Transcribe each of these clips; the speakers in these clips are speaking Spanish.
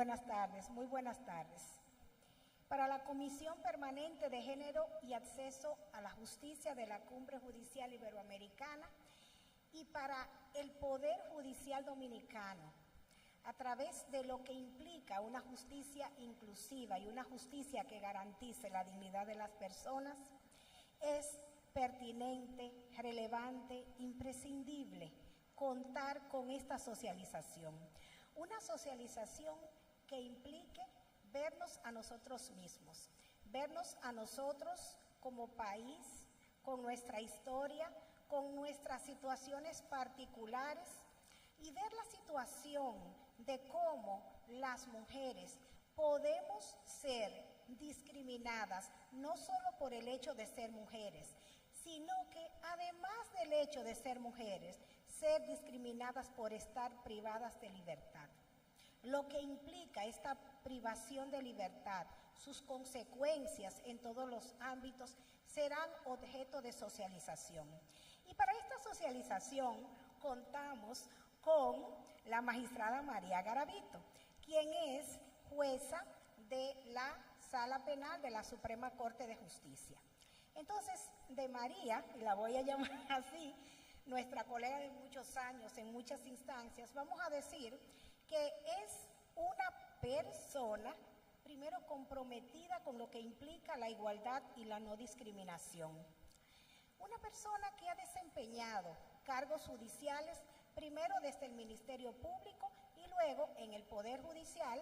Buenas tardes, muy buenas tardes. Para la Comisión Permanente de Género y Acceso a la Justicia de la Cumbre Judicial Iberoamericana y para el Poder Judicial Dominicano, a través de lo que implica una justicia inclusiva y una justicia que garantice la dignidad de las personas, es pertinente, relevante, imprescindible contar con esta socialización. Una socialización que implique vernos a nosotros mismos, vernos a nosotros como país, con nuestra historia, con nuestras situaciones particulares y ver la situación de cómo las mujeres podemos ser discriminadas, no solo por el hecho de ser mujeres, sino que además del hecho de ser mujeres, ser discriminadas por estar privadas de libertad. Lo que implica esta privación de libertad, sus consecuencias en todos los ámbitos serán objeto de socialización. Y para esta socialización contamos con la magistrada María Garavito, quien es jueza de la Sala Penal de la Suprema Corte de Justicia. Entonces, de María, y la voy a llamar así, nuestra colega de muchos años en muchas instancias, vamos a decir que es una persona, primero, comprometida con lo que implica la igualdad y la no discriminación. Una persona que ha desempeñado cargos judiciales, primero desde el Ministerio Público y luego en el Poder Judicial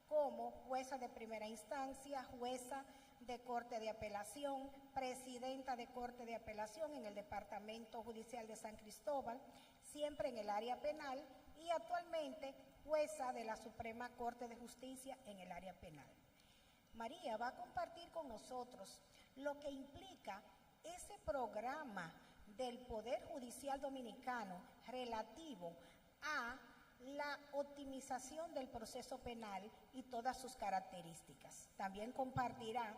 como jueza de primera instancia, jueza de Corte de Apelación, presidenta de Corte de Apelación en el Departamento Judicial de San Cristóbal, siempre en el área penal, y actualmente jueza de la Suprema Corte de Justicia en el área penal. María va a compartir con nosotros lo que implica ese programa del Poder Judicial Dominicano relativo a la optimización del proceso penal y todas sus características. También compartirá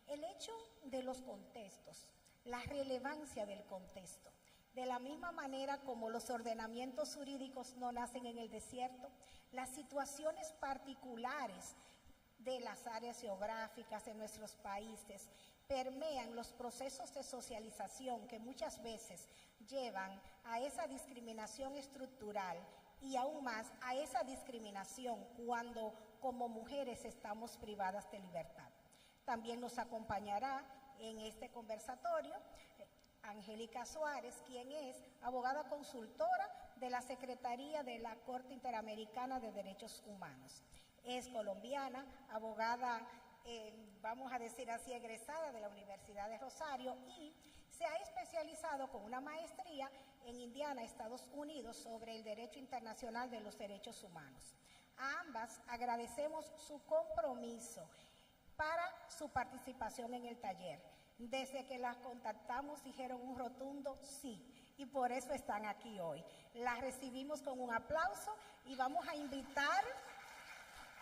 el hecho de los contextos, la relevancia del contexto. De la misma manera como los ordenamientos jurídicos no nacen en el desierto, las situaciones particulares de las áreas geográficas de nuestros países permean los procesos de socialización que muchas veces llevan a esa discriminación estructural y aún más a esa discriminación cuando como mujeres estamos privadas de libertad. También nos acompañará en este conversatorio Angélica Suárez, quien es abogada consultora de la Secretaría de la Corte Interamericana de Derechos Humanos. Es colombiana, abogada, vamos a decir así, egresada de la Universidad de Rosario y se ha especializado con una maestría en Indiana, Estados Unidos, sobre el derecho internacional de los derechos humanos. A ambas agradecemos su compromiso para su participación en el taller. Desde que las contactamos dijeron un rotundo sí, y por eso están aquí hoy. Las recibimos con un aplauso y vamos a invitar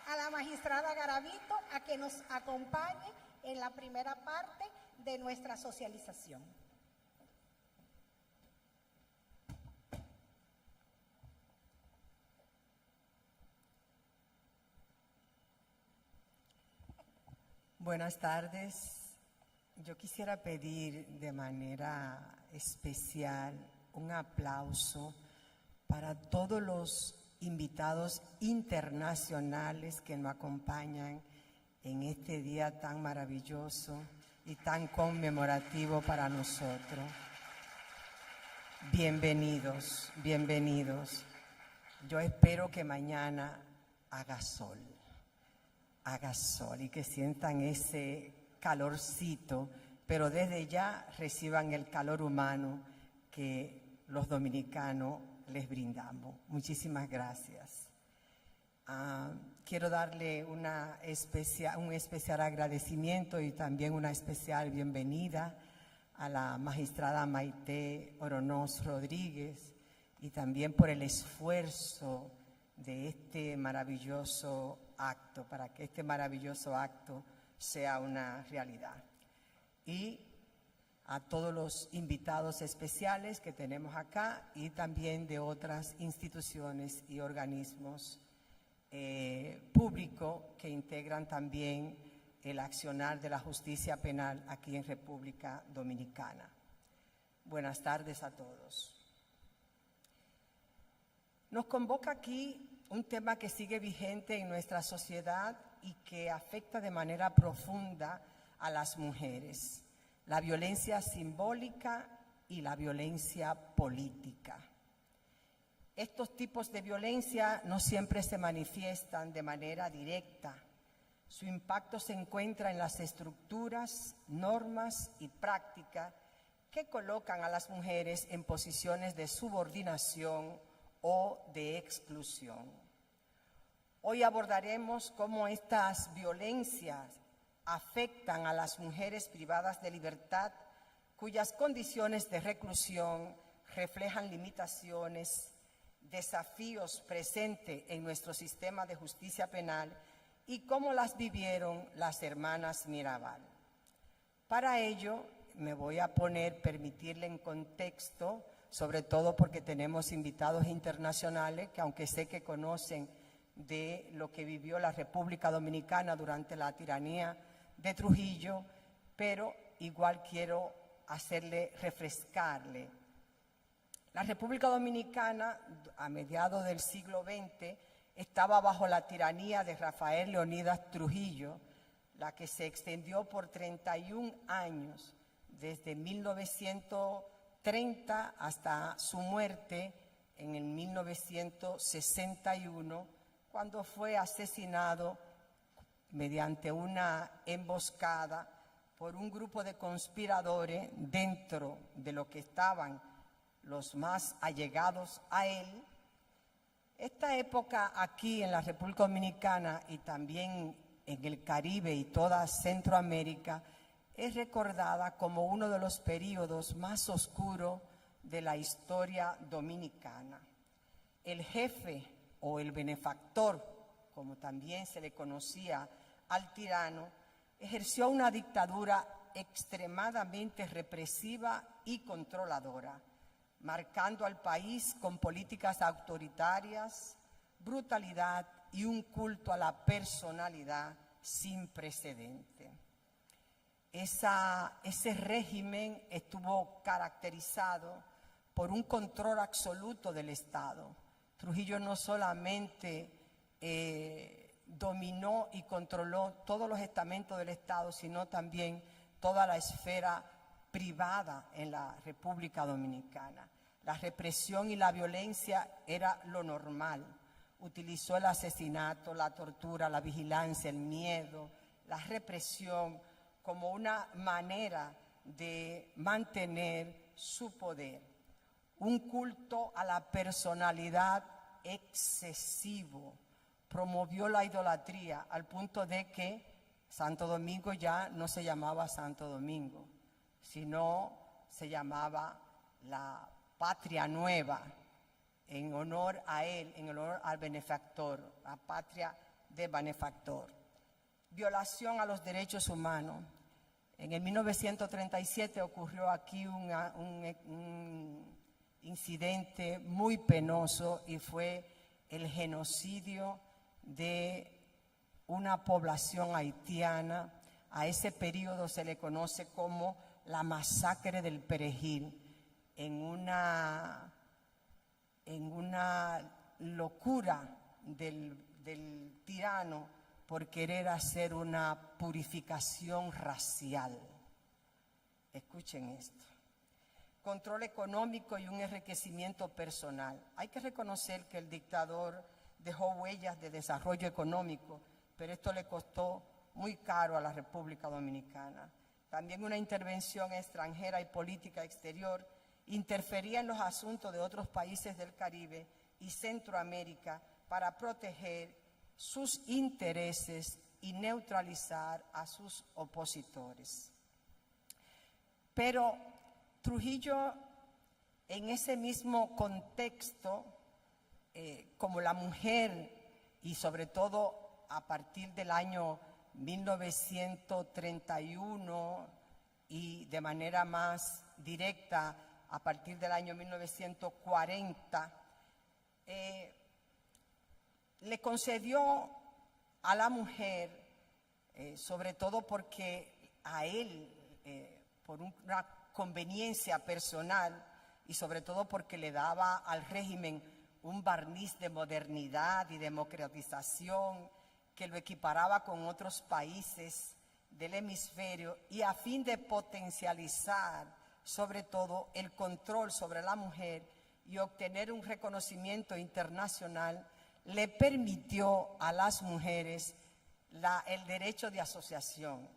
a la magistrada Garavito a que nos acompañe en la primera parte de nuestra socialización. Buenas tardes. Yo quisiera pedir de manera especial un aplauso para todos los invitados internacionales que nos acompañan en este día tan maravilloso y tan conmemorativo para nosotros. Bienvenidos, bienvenidos. Yo espero que mañana haga sol y que sientan ese calorcito, pero desde ya reciban el calor humano que los dominicanos les brindamos. Muchísimas gracias. Quiero darle un especial agradecimiento y también una especial bienvenida a la magistrada Maite Oronoz Rodríguez y también por el esfuerzo de este maravilloso acto, para que este maravilloso acto sea una realidad. Y a todos los invitados especiales que tenemos acá y también de otras instituciones y organismos público que integran también el accionar de la justicia penal aquí en República Dominicana. Buenas tardes a todos. Nos convoca aquí un tema que sigue vigente en nuestra sociedad y que afecta de manera profunda a las mujeres: la violencia simbólica y la violencia política. Estos tipos de violencia no siempre se manifiestan de manera directa. Su impacto se encuentra en las estructuras, normas y prácticas que colocan a las mujeres en posiciones de subordinación o de exclusión. Hoy abordaremos cómo estas violencias afectan a las mujeres privadas de libertad, cuyas condiciones de reclusión reflejan limitaciones, desafíos presentes en nuestro sistema de justicia penal y cómo las vivieron las hermanas Mirabal. Para ello, me voy a permitirle en contexto, sobre todo porque tenemos invitados internacionales que, aunque sé que conocen de lo que vivió la República Dominicana durante la tiranía de Trujillo, pero igual quiero refrescarle. La República Dominicana, a mediados del siglo XX, estaba bajo la tiranía de Rafael Leónidas Trujillo, la que se extendió por 31 años, desde 1930 hasta su muerte en el 1961, cuando fue asesinado mediante una emboscada por un grupo de conspiradores dentro de lo que estaban los más allegados a él. Esta época aquí en la República Dominicana y también en el Caribe y toda Centroamérica es recordada como uno de los periodos más oscuros de la historia dominicana. El jefe o el benefactor, como también se le conocía al tirano, ejerció una dictadura extremadamente represiva y controladora, marcando al país con políticas autoritarias, brutalidad y un culto a la personalidad sin precedente. Ese régimen estuvo caracterizado por un control absoluto del Estado. Trujillo no solamente dominó y controló todos los estamentos del Estado, sino también toda la esfera privada en la República Dominicana. La represión y la violencia era lo normal. Utilizó el asesinato, la tortura, la vigilancia, el miedo, la represión como una manera de mantener su poder. Un culto a la personalidad excesivo. Promovió la idolatría al punto de que Santo Domingo ya no se llamaba Santo Domingo, sino se llamaba la Patria Nueva, en honor a él, en honor al benefactor, la patria de benefactor. Violación a los derechos humanos. En el 1937 ocurrió aquí un incidente muy penoso y fue el genocidio de una población haitiana. A ese periodo se le conoce como la masacre del Perejil, en una locura del tirano por querer hacer una purificación racial. Escuchen esto. Control económico y un enriquecimiento personal. Hay que reconocer que el dictador dejó huellas de desarrollo económico, pero esto le costó muy caro a la República Dominicana. También una intervención extranjera y política exterior interfería en los asuntos de otros países del Caribe y Centroamérica para proteger sus intereses y neutralizar a sus opositores. Pero Trujillo, en ese mismo contexto, como la mujer, y sobre todo a partir del año 1931 y de manera más directa a partir del año 1940, le concedió a la mujer, sobre todo porque a él, por una conveniencia personal y sobre todo porque le daba al régimen un barniz de modernidad y democratización que lo equiparaba con otros países del hemisferio, y a fin de potencializar sobre todo el control sobre la mujer y obtener un reconocimiento internacional, le permitió a las mujeres el derecho de asociación,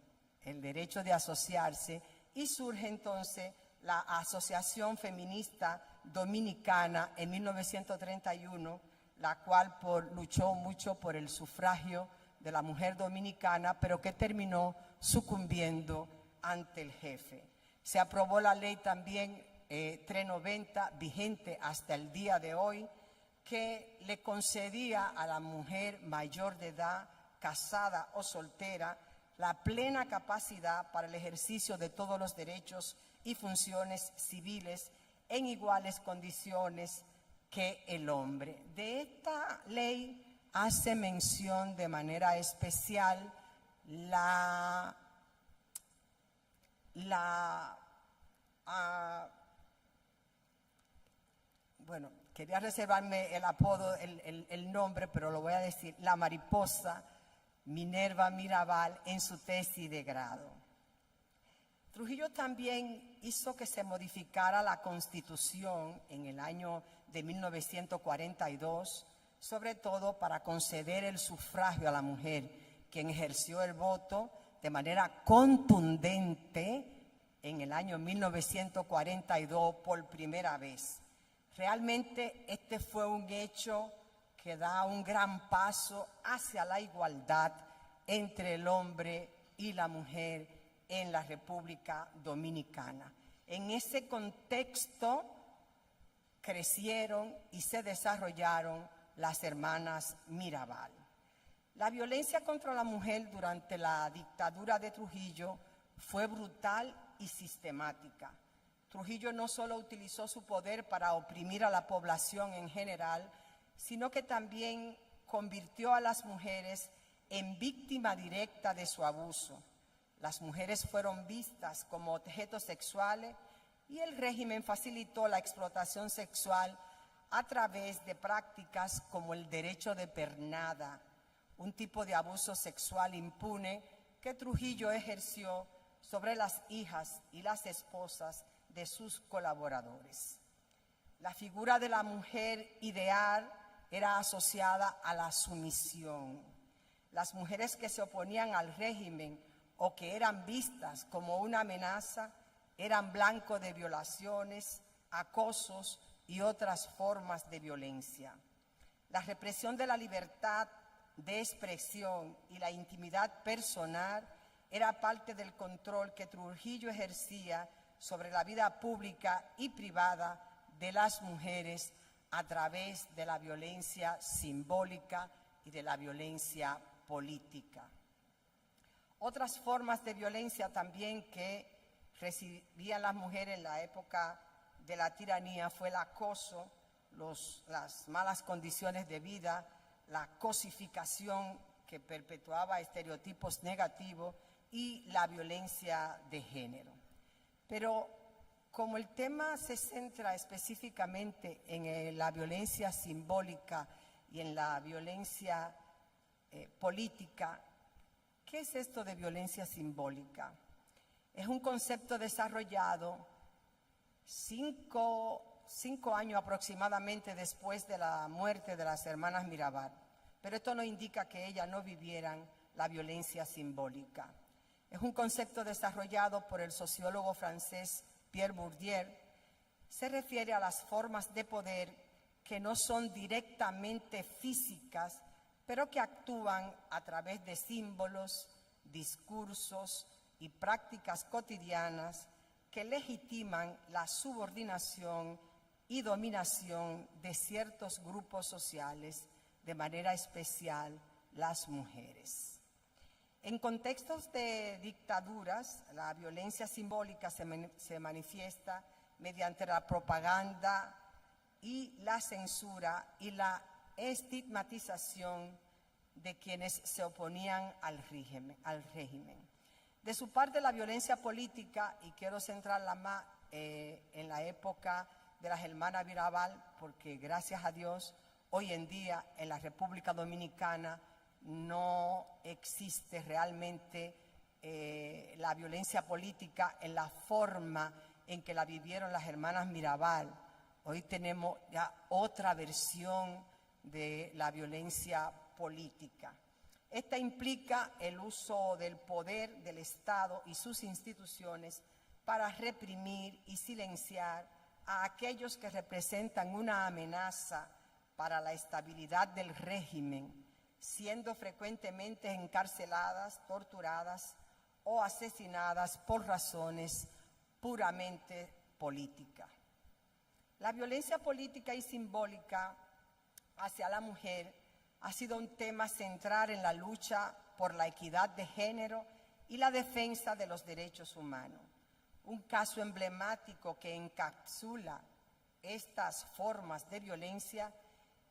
el derecho de asociarse, y surge entonces la Asociación Feminista Dominicana en 1931, la cual luchó mucho por el sufragio de la mujer dominicana, pero que terminó sucumbiendo ante el jefe. Se aprobó la ley también 390, vigente hasta el día de hoy, que le concedía a la mujer mayor de edad, casada o soltera, la plena capacidad para el ejercicio de todos los derechos y funciones civiles en iguales condiciones que el hombre. De esta ley hace mención de manera especial bueno, quería reservarme el apodo, el nombre, pero lo voy a decir, la mariposa Minerva Mirabal, en su tesis de grado. Trujillo también hizo que se modificara la Constitución en el año de 1942, sobre todo para conceder el sufragio a la mujer, quien ejerció el voto de manera contundente en el año 1942 por primera vez. Realmente este fue un hecho que da un gran paso hacia la igualdad entre el hombre y la mujer en la República Dominicana. En ese contexto crecieron y se desarrollaron las hermanas Mirabal. La violencia contra la mujer durante la dictadura de Trujillo fue brutal y sistemática. Trujillo no solo utilizó su poder para oprimir a la población en general, sino que también convirtió a las mujeres en víctima directa de su abuso. Las mujeres fueron vistas como objetos sexuales y el régimen facilitó la explotación sexual a través de prácticas como el derecho de pernada, un tipo de abuso sexual impune que Trujillo ejerció sobre las hijas y las esposas de sus colaboradores. La figura de la mujer ideal era asociada a la sumisión. Las mujeres que se oponían al régimen o que eran vistas como una amenaza eran blanco de violaciones, acosos y otras formas de violencia. La represión de la libertad de expresión y la intimidad personal era parte del control que Trujillo ejercía sobre la vida pública y privada de las mujeres a través de la violencia simbólica y de la violencia política. Otras formas de violencia también que recibían las mujeres en la época de la tiranía fue el acoso, las malas condiciones de vida, la cosificación que perpetuaba estereotipos negativos y la violencia de género. Pero como el tema se centra específicamente en la violencia simbólica y en la violencia política, ¿qué es esto de violencia simbólica? Es un concepto desarrollado cinco años aproximadamente después de la muerte de las hermanas Mirabal, pero esto no indica que ellas no vivieran la violencia simbólica. Es un concepto desarrollado por el sociólogo francés Pierre Bourdieu. Se refiere a las formas de poder que no son directamente físicas, pero que actúan a través de símbolos, discursos y prácticas cotidianas que legitiman la subordinación y dominación de ciertos grupos sociales, de manera especial las mujeres. En contextos de dictaduras, la violencia simbólica se manifiesta mediante la propaganda y la censura y la estigmatización de quienes se oponían al régimen. De su parte, la violencia política, y quiero centrarla más en la época de las hermanas Mirabal, porque gracias a Dios, hoy en día en la República Dominicana no existe realmente la violencia política en la forma en que la vivieron las hermanas Mirabal. Hoy tenemos ya otra versión de la violencia política. Esta implica el uso del poder del Estado y sus instituciones para reprimir y silenciar a aquellos que representan una amenaza para la estabilidad del régimen, siendo frecuentemente encarceladas, torturadas o asesinadas por razones puramente políticas. La violencia política y simbólica hacia la mujer ha sido un tema central en la lucha por la equidad de género y la defensa de los derechos humanos. Un caso emblemático que encapsula estas formas de violencia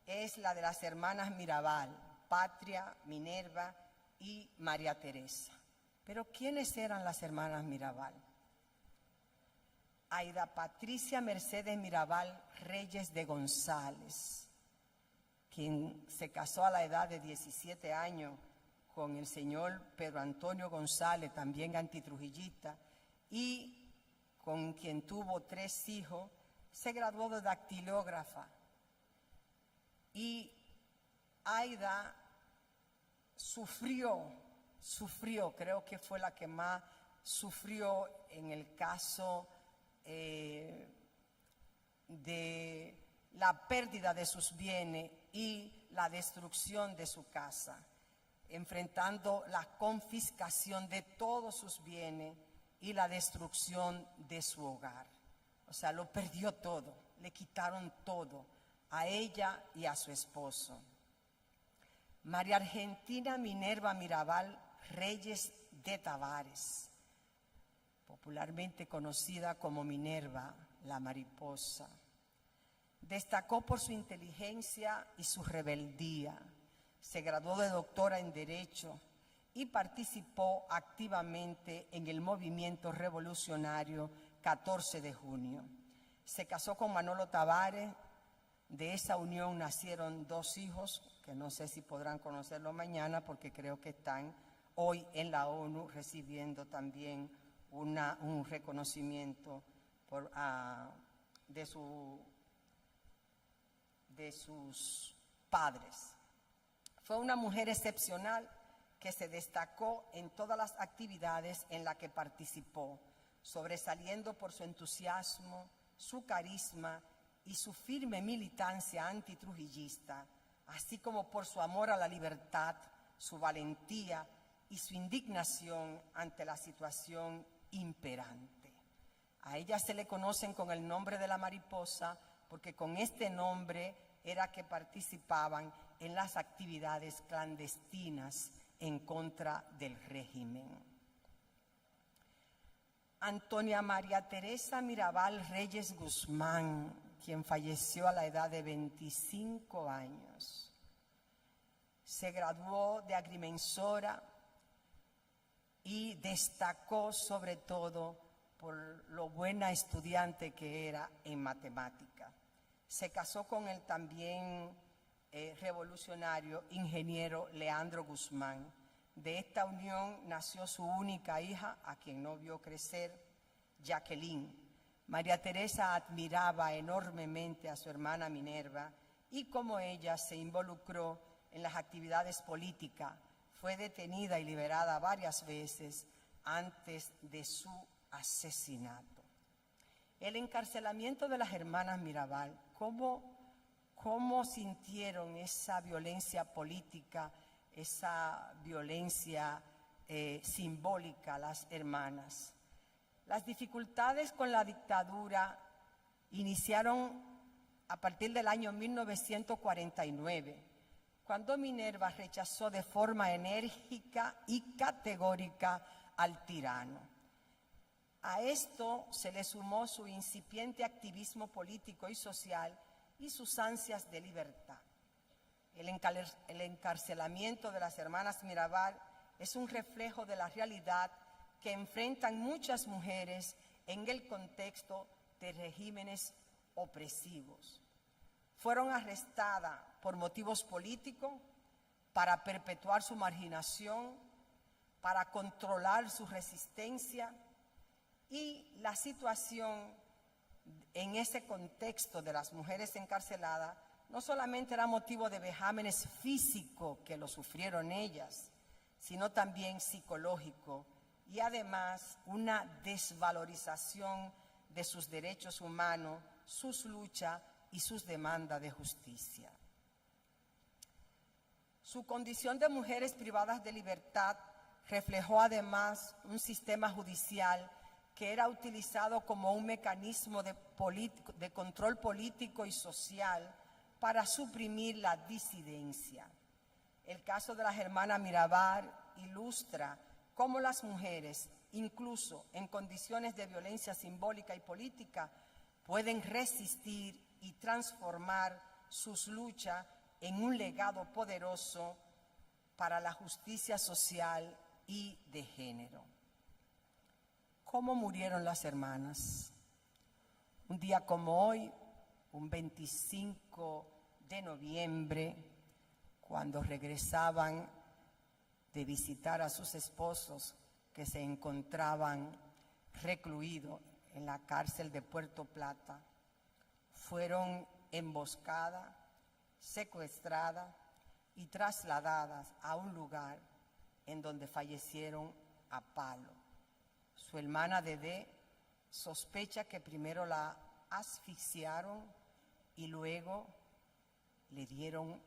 es la de las hermanas Mirabal, Patria, Minerva y María Teresa. Pero ¿quiénes eran las hermanas Mirabal? Aida Patricia Mercedes Mirabal Reyes de González, quien se casó a la edad de 17 años con el señor Pedro Antonio González, también antitrujillista, y con quien tuvo 3 hijos, se graduó de dactilógrafa. Y Aida sufrió, creo que fue la que más sufrió en el caso de la pérdida de sus bienes y la destrucción de su casa, enfrentando la confiscación de todos sus bienes y la destrucción de su hogar. O sea, lo perdió todo, le quitaron todo a ella y a su esposo. María Argentina Minerva Mirabal Reyes de Tavares, popularmente conocida como Minerva, la mariposa. Destacó por su inteligencia y su rebeldía. Se graduó de doctora en Derecho y participó activamente en el movimiento revolucionario 14 de junio. Se casó con Manolo Tavares. De esa unión nacieron 2 hijos, que no sé si podrán conocerlo mañana porque creo que están hoy en la ONU recibiendo también un reconocimiento de sus padres. Fue una mujer excepcional que se destacó en todas las actividades en las que participó, sobresaliendo por su entusiasmo, su carisma y su firme militancia antitrujillista, así como por su amor a la libertad, su valentía y su indignación ante la situación imperante. A ella se le conocen con el nombre de la mariposa porque con este nombre era que participaban en las actividades clandestinas en contra del régimen. Antonia María Teresa Mirabal Reyes Guzmán, quien falleció a la edad de 25 años. Se graduó de agrimensora y destacó sobre todo por lo buena estudiante que era en matemática. Se casó con el también revolucionario ingeniero Leandro Guzmán. De esta unión nació su única hija, a quien no vio crecer, Jacqueline. María Teresa admiraba enormemente a su hermana Minerva y como ella se involucró en las actividades políticas, fue detenida y liberada varias veces antes de su asesinato. El encarcelamiento de las hermanas Mirabal, ¿cómo sintieron esa violencia política, esa violencia simbólica las hermanas? Las dificultades con la dictadura iniciaron a partir del año 1949, cuando Minerva rechazó de forma enérgica y categórica al tirano. A esto se le sumó su incipiente activismo político y social y sus ansias de libertad. El encarcelamiento de las hermanas Mirabal es un reflejo de la realidad que enfrentan muchas mujeres en el contexto de regímenes opresivos. Fueron arrestadas por motivos políticos, para perpetuar su marginación, para controlar su resistencia, y la situación en ese contexto de las mujeres encarceladas no solamente era motivo de vejámenes físicos que lo sufrieron ellas, sino también psicológico, y además una desvalorización de sus derechos humanos, sus luchas y sus demandas de justicia. Su condición de mujeres privadas de libertad reflejó además un sistema judicial que era utilizado como un mecanismo de control político y social para suprimir la disidencia. El caso de las hermanas Mirabal ilustra cómo las mujeres, incluso en condiciones de violencia simbólica y política, pueden resistir y transformar sus luchas en un legado poderoso para la justicia social y de género. ¿Cómo murieron las hermanas? Un día como hoy, un 25 de noviembre, cuando regresaban de visitar a sus esposos que se encontraban recluidos en la cárcel de Puerto Plata, fueron emboscadas, secuestradas y trasladadas a un lugar en donde fallecieron a palo. Su hermana Dedé sospecha que primero la asfixiaron y luego le dieron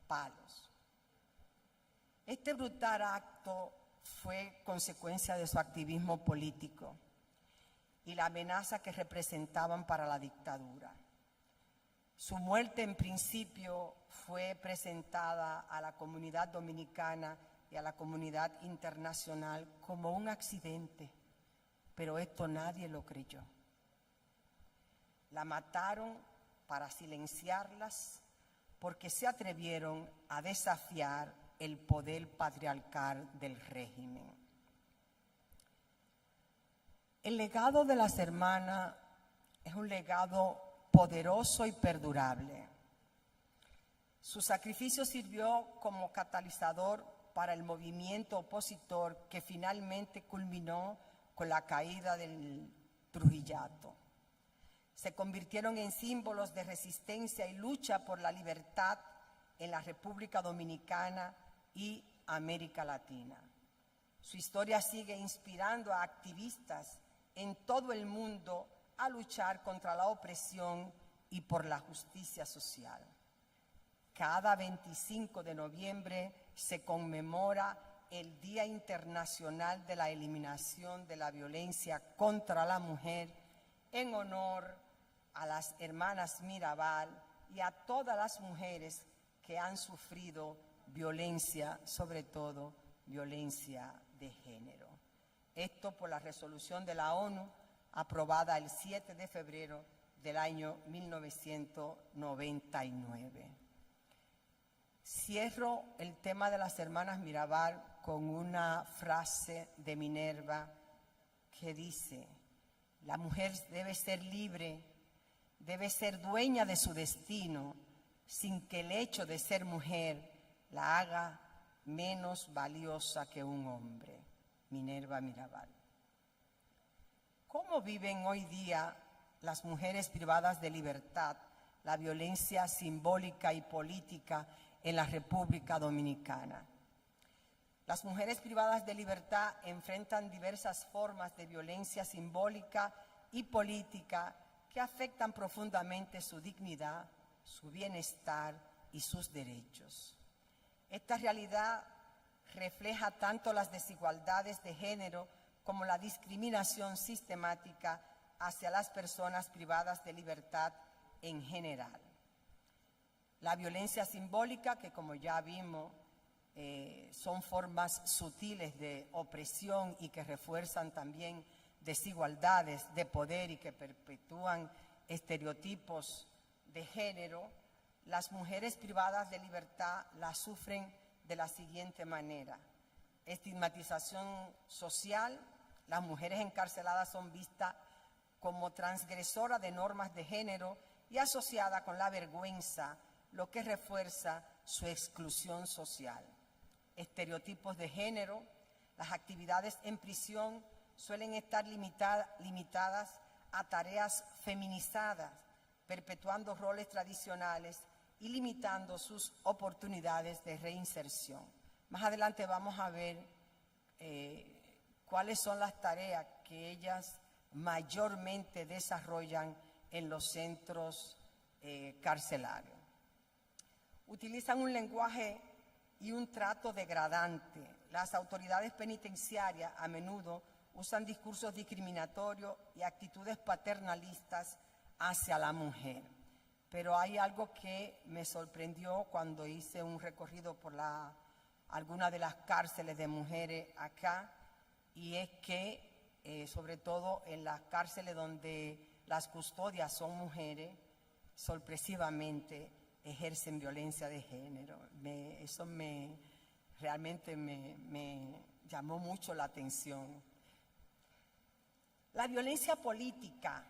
palos. Este brutal acto fue consecuencia de su activismo político y la amenaza que representaban para la dictadura. Su muerte en principio fue presentada a la comunidad dominicana y a la comunidad internacional como un accidente, pero esto nadie lo creyó. La mataron para silenciarlas porque se atrevieron a desafiar el poder patriarcal del régimen. El legado de las hermanas es un legado poderoso y perdurable. Su sacrificio sirvió como catalizador para el movimiento opositor que finalmente culminó con la caída del Trujillato. Se convirtieron en símbolos de resistencia y lucha por la libertad en la República Dominicana y América Latina. Su historia sigue inspirando a activistas en todo el mundo a luchar contra la opresión y por la justicia social. Cada 25 de noviembre se conmemora el Día Internacional de la Eliminación de la Violencia contra la Mujer en honor a las hermanas Mirabal y a todas las mujeres que han sufrido violencia, sobre todo violencia de género. Esto por la resolución de la ONU aprobada el 7 de febrero del año 1999. Cierro el tema de las hermanas Mirabal con una frase de Minerva que dice: la mujer debe ser libre, debe ser dueña de su destino, sin que el hecho de ser mujer la haga menos valiosa que un hombre. Minerva Mirabal. ¿Cómo viven hoy día las mujeres privadas de libertad la violencia simbólica y política en la República Dominicana? Las mujeres privadas de libertad enfrentan diversas formas de violencia simbólica y política que afectan profundamente su dignidad, su bienestar y sus derechos. Esta realidad refleja tanto las desigualdades de género como la discriminación sistemática hacia las personas privadas de libertad en general. La violencia simbólica, que como ya vimos, son formas sutiles de opresión y que refuerzan también desigualdades de poder y que perpetúan estereotipos de género. las mujeres privadas de libertad la sufren de la siguiente manera: estigmatización social. Las mujeres encarceladas son vistas como transgresoras de normas de género y asociadas con la vergüenza, lo que refuerza su exclusión social. Estereotipos de género. Las actividades en prisión suelen estar limitadas a tareas feminizadas, perpetuando roles tradicionales y limitando sus oportunidades de reinserción. Más adelante vamos a ver cuáles son las tareas que ellas mayormente desarrollan en los centros carcelarios. Utilizan un lenguaje y un trato degradante. Las autoridades penitenciarias a menudo usan discursos discriminatorios y actitudes paternalistas hacia la mujer. Pero hay algo que me sorprendió cuando hice un recorrido por algunas de las cárceles de mujeres acá, y es que sobre todo en las cárceles donde las custodias son mujeres, sorpresivamente ejercen violencia de género. Eso realmente me llamó mucho la atención. La violencia política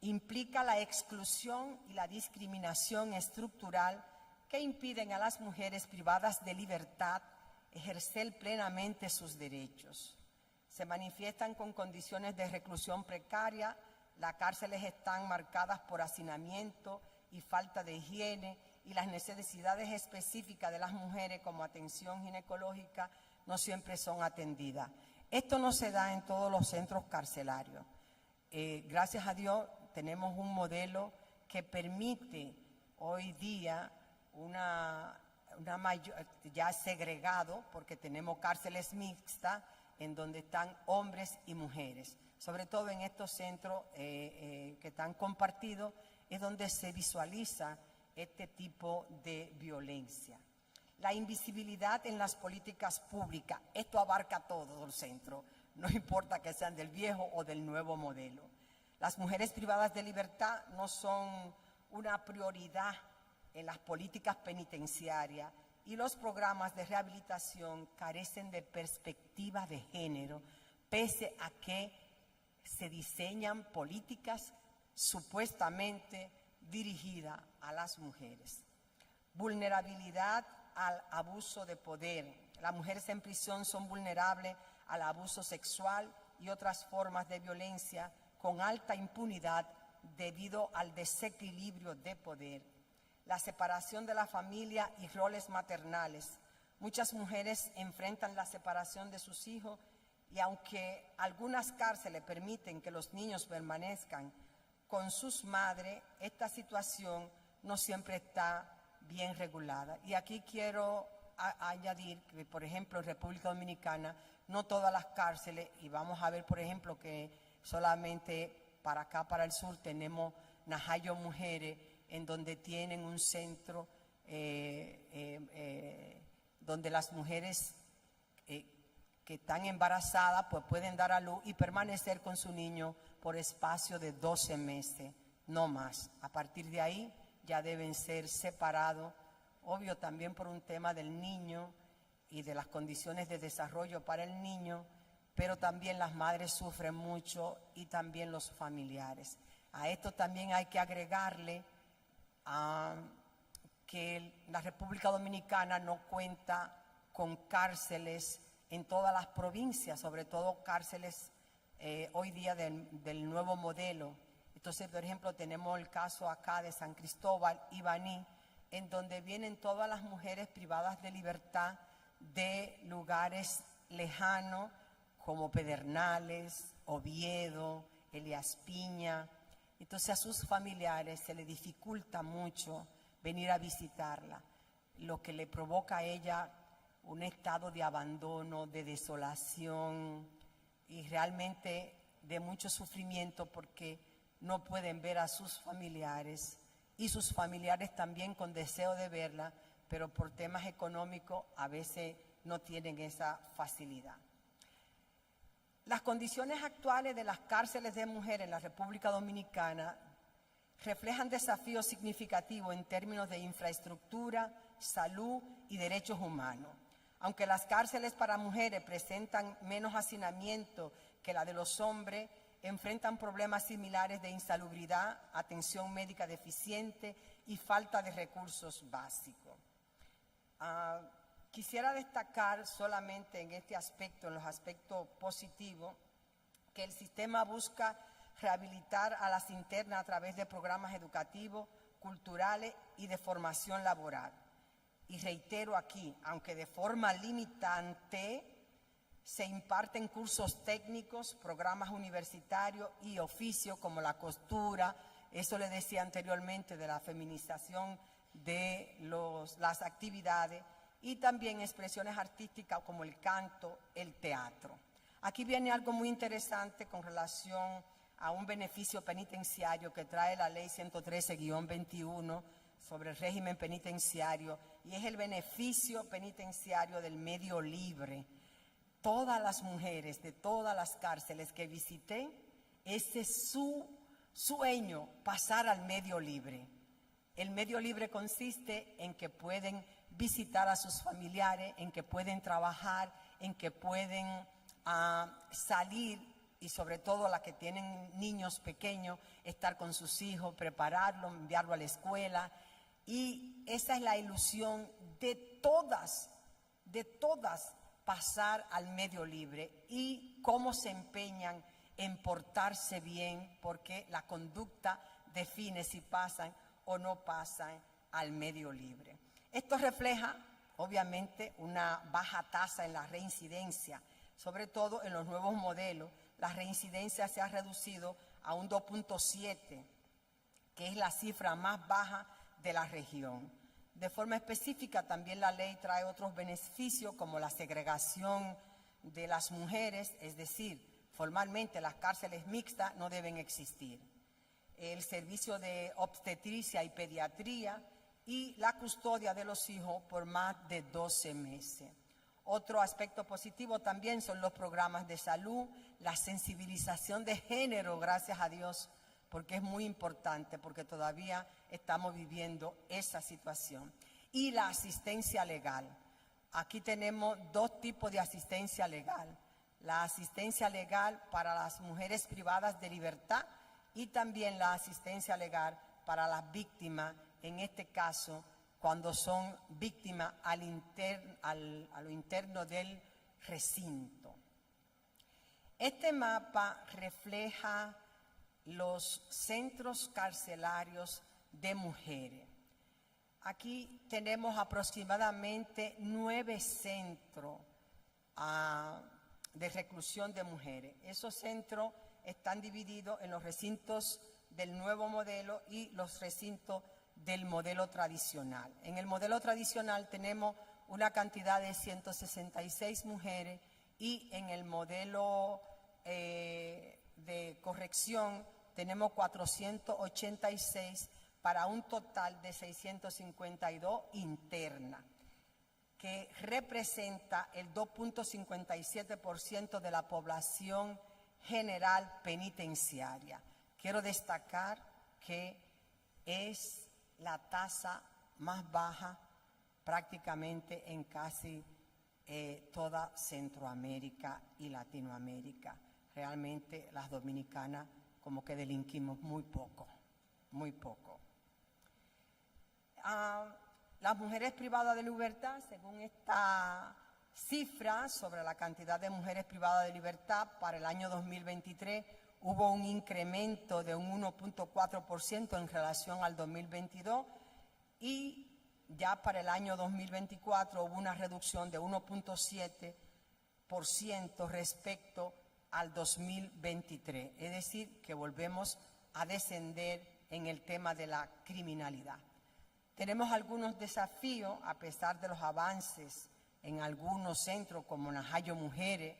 implica la exclusión y la discriminación estructural que impiden a las mujeres privadas de libertad ejercer plenamente sus derechos. Se manifiestan con condiciones de reclusión precaria. Las cárceles están marcadas por hacinamiento y falta de higiene, y las necesidades específicas de las mujeres, como atención ginecológica, no siempre son atendidas. Esto no se da en todos los centros carcelarios. Gracias a Dios tenemos un modelo que permite hoy día ya segregado, porque tenemos cárceles mixtas en donde están hombres y mujeres. Sobre todo en estos centros que están compartidos es donde se visualiza este tipo de violencia. La invisibilidad en las políticas públicas. Esto abarca todo el centro, no importa que sean del viejo o del nuevo modelo. Las mujeres privadas de libertad no son una prioridad en las políticas penitenciarias, y los programas de rehabilitación carecen de perspectiva de género, pese a que se diseñan políticas supuestamente dirigidas a las mujeres. Vulnerabilidad al abuso de poder. Las mujeres en prisión son vulnerables al abuso sexual y otras formas de violencia con alta impunidad debido al desequilibrio de poder. La separación de la familia y roles maternales. Muchas mujeres enfrentan la separación de sus hijos, y aunque algunas cárceles permiten que los niños permanezcan con sus madres, esta situación no siempre está bien regulada. Y aquí quiero añadir que, por ejemplo, en República Dominicana, no todas las cárceles, y vamos a ver, por ejemplo, que solamente para acá, para el sur, tenemos Najayo Mujeres, en donde tienen un centro donde las mujeres que están embarazadas pues pueden dar a luz y permanecer con su niño por espacio de 12 meses, no más. A partir de ahí ya deben ser separados, obvio también por un tema del niño y de las condiciones de desarrollo para el niño, pero también las madres sufren mucho y también los familiares. A esto también hay que agregarle que la República Dominicana no cuenta con cárceles en todas las provincias, sobre todo cárceles hoy día del nuevo modelo. Entonces, por ejemplo, tenemos el caso acá de San Cristóbal y Baní, en donde vienen todas las mujeres privadas de libertad de lugares lejanos como Pedernales, Oviedo, Elías Piña. Entonces a sus familiares se les dificulta mucho venir a visitarla, lo que le provoca a ella un estado de abandono, de desolación y realmente de mucho sufrimiento, porque no pueden ver a sus familiares, y sus familiares también con deseo de verla, pero por temas económicos a veces no tienen esa facilidad. Las condiciones actuales de las cárceles de mujeres en la República Dominicana reflejan desafíos significativos en términos de infraestructura, salud y derechos humanos. Aunque las cárceles para mujeres presentan menos hacinamiento que la de los hombres, enfrentan problemas similares de insalubridad, atención médica deficiente y falta de recursos básicos. Quisiera destacar solamente en este aspecto, en los aspectos positivos, que el sistema busca rehabilitar a las internas a través de programas educativos, culturales y de formación laboral. Y reitero aquí, aunque de forma limitante, se imparten cursos técnicos, programas universitarios y oficios como la costura, eso le decía anteriormente de la feminización de las actividades, y también expresiones artísticas como el canto, el teatro. Aquí viene algo muy interesante con relación a un beneficio penitenciario que trae la Ley 113-21 sobre el régimen penitenciario, y es el beneficio penitenciario del medio libre. Todas las mujeres de todas las cárceles que visité, ese es su sueño, pasar al medio libre. El medio libre consiste en que pueden visitar a sus familiares, en que pueden trabajar, en que pueden salir, y sobre todo las que tienen niños pequeños, estar con sus hijos, prepararlos, enviarlos a la escuela. Y esa es la ilusión de todas, pasar al medio libre, y cómo se empeñan en portarse bien, porque la conducta define si pasan o no pasan al medio libre. Esto refleja, obviamente, una baja tasa en la reincidencia, sobre todo en los nuevos modelos. La reincidencia se ha reducido a un 2.7, que es la cifra más baja de la región. De forma específica, también la ley trae otros beneficios como la segregación de las mujeres, es decir, formalmente las cárceles mixtas no deben existir. El servicio de obstetricia y pediatría y la custodia de los hijos por más de 12 meses. Otro aspecto positivo también son los programas de salud, la sensibilización de género, gracias a Dios, porque es muy importante, porque todavía estamos viviendo esa situación. Y la asistencia legal. Aquí tenemos dos tipos de asistencia legal. La asistencia legal para las mujeres privadas de libertad y también la asistencia legal para las víctimas, en este caso, cuando son víctimas a lo interno del recinto. Este mapa refleja los centros carcelarios de mujeres. Aquí tenemos aproximadamente 9 centros de reclusión de mujeres. Esos centros están divididos en los recintos del nuevo modelo y los recintos del modelo tradicional. En el modelo tradicional tenemos una cantidad de 166 mujeres, y en el modelo de corrección tenemos 486, para un total de 652 internas, que representa el 2.57% de la población general penitenciaria. Quiero destacar que es la tasa más baja prácticamente en casi toda Centroamérica y Latinoamérica. Realmente las dominicanas como que delinquimos muy poco, muy poco. Las mujeres privadas de libertad, según esta cifra sobre la cantidad de mujeres privadas de libertad para el año 2023, hubo un incremento de un 1.4% en relación al 2022, y ya para el año 2024 hubo una reducción de 1.7% respecto al 2023. Es decir, que volvemos a descender en el tema de la criminalidad. Tenemos algunos desafíos, a pesar de los avances en algunos centros como Najayo Mujeres,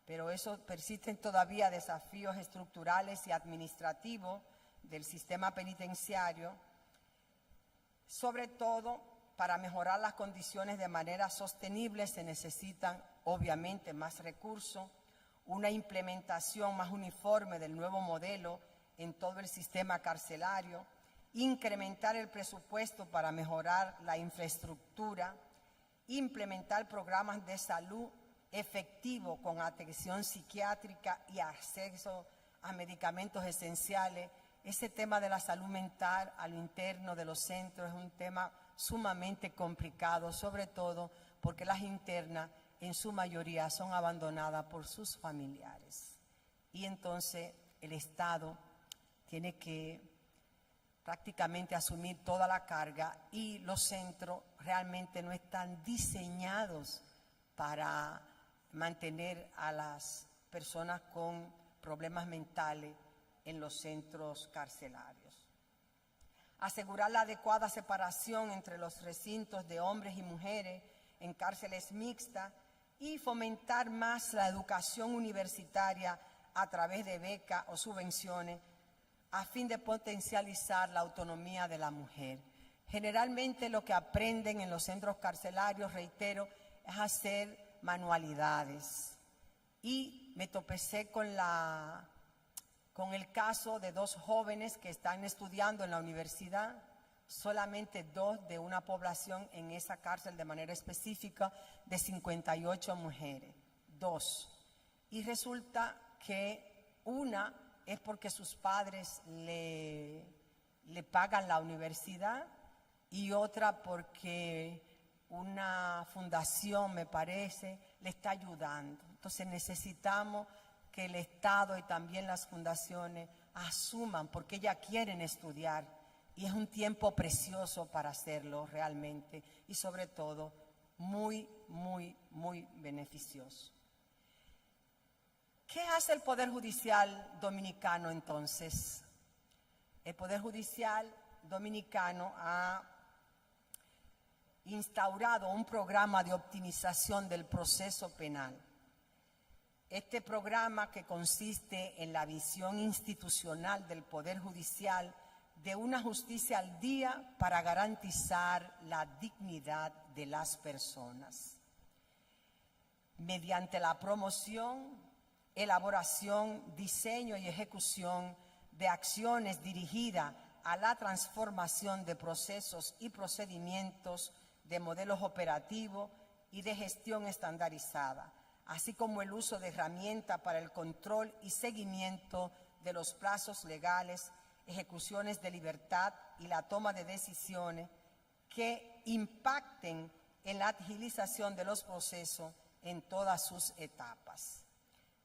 pero eso persisten todavía desafíos estructurales y administrativos del sistema penitenciario. Sobre todo, para mejorar las condiciones de manera sostenible se necesitan obviamente más recursos, una implementación más uniforme del nuevo modelo en todo el sistema carcelario, incrementar el presupuesto para mejorar la infraestructura, implementar programas de salud efectivos con atención psiquiátrica y acceso a medicamentos esenciales. Ese tema de la salud mental a lo interno de los centros es un tema sumamente complicado, sobre todo porque las internas en su mayoría son abandonadas por sus familiares. Y entonces el Estado tiene que prácticamente asumir toda la carga y los centros realmente no están diseñados para mantener a las personas con problemas mentales en los centros carcelarios. Asegurar la adecuada separación entre los recintos de hombres y mujeres en cárceles mixtas y fomentar más la educación universitaria a través de becas o subvenciones a fin de potencializar la autonomía de la mujer. Generalmente lo que aprenden en los centros carcelarios, reitero, es hacer manualidades. Y me topecé con el caso de 2 jóvenes que están estudiando en la universidad, solamente 2 de una población en esa cárcel de manera específica de 58 mujeres, 2. Y resulta que una es porque sus padres le pagan la universidad y otra porque una fundación, me parece, le está ayudando. Entonces necesitamos que el Estado y también las fundaciones asuman, porque ellas quieren estudiar y es un tiempo precioso para hacerlo realmente y sobre todo muy, muy, muy beneficioso. ¿Qué hace el Poder Judicial Dominicano entonces? El Poder Judicial Dominicano ha instaurado un programa de optimización del proceso penal. Este programa, que consiste en la visión institucional del Poder Judicial de una justicia al día para garantizar la dignidad de las personas, mediante la promoción, elaboración, diseño y ejecución de acciones dirigidas a la transformación de procesos y procedimientos, de modelos operativos y de gestión estandarizada, así como el uso de herramientas para el control y seguimiento de los plazos legales, ejecuciones de libertad y la toma de decisiones que impacten en la agilización de los procesos en todas sus etapas.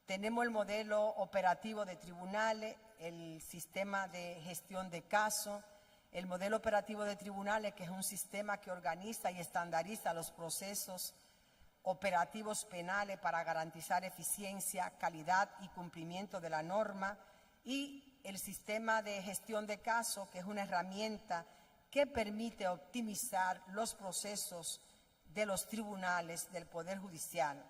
Tenemos el modelo operativo de tribunales, el sistema de gestión de casos, el modelo operativo de tribunales, que es un sistema que organiza y estandariza los procesos operativos penales para garantizar eficiencia, calidad y cumplimiento de la norma, y el sistema de gestión de casos, que es una herramienta que permite optimizar los procesos de los tribunales del Poder Judicial.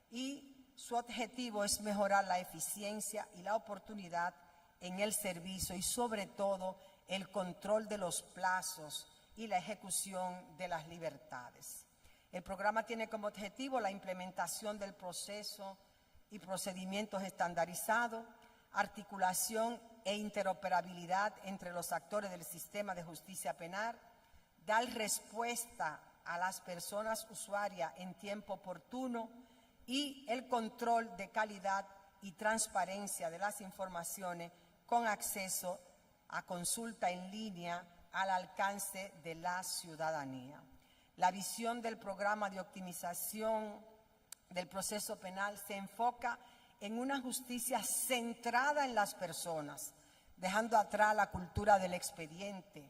Y su objetivo es mejorar la eficiencia y la oportunidad en el servicio y sobre todo el control de los plazos y la ejecución de las libertades. El programa tiene como objetivo la implementación del proceso y procedimientos estandarizados, articulación e interoperabilidad entre los actores del sistema de justicia penal, dar respuesta a las personas usuarias en tiempo oportuno y el control de calidad y transparencia de las informaciones con acceso a consulta en línea al alcance de la ciudadanía. La visión del programa de optimización del proceso penal se enfoca en una justicia centrada en las personas, dejando atrás la cultura del expediente.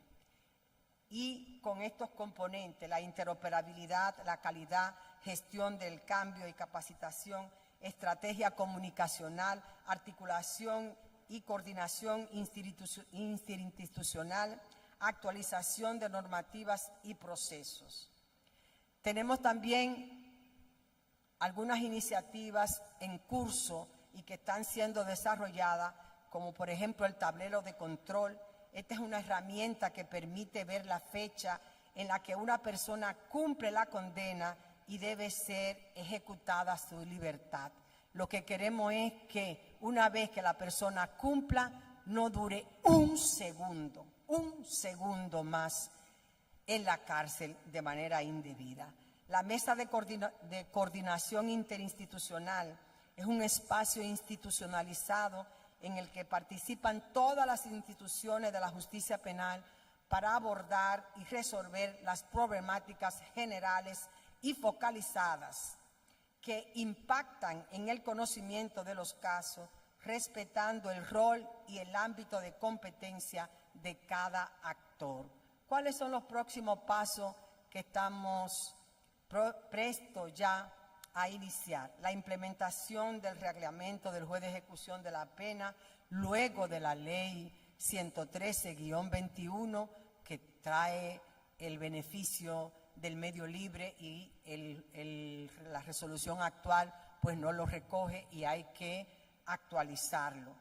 Y con estos componentes, la interoperabilidad, la calidad, gestión del cambio y capacitación, estrategia comunicacional, articulación y coordinación interinstitucional, actualización de normativas y procesos. Tenemos también algunas iniciativas en curso y que están siendo desarrolladas, como por ejemplo el tablero de control. Esta es una herramienta que permite ver la fecha en la que una persona cumple la condena y debe ser ejecutada su libertad. Lo que queremos es que una vez que la persona cumpla, no dure un segundo más en la cárcel de manera indebida. La Mesa de Coordinación Interinstitucional es un espacio institucionalizado en el que participan todas las instituciones de la justicia penal para abordar y resolver las problemáticas generales y focalizadas que impactan en el conocimiento de los casos, respetando el rol y el ámbito de competencia de cada actor. ¿Cuáles son los próximos pasos que estamos prestos ya a iniciar? La implementación del reglamento del juez de ejecución de la pena, luego de la ley 113-21, que trae el beneficio del medio libre, y la resolución actual pues no lo recoge y hay que actualizarlo.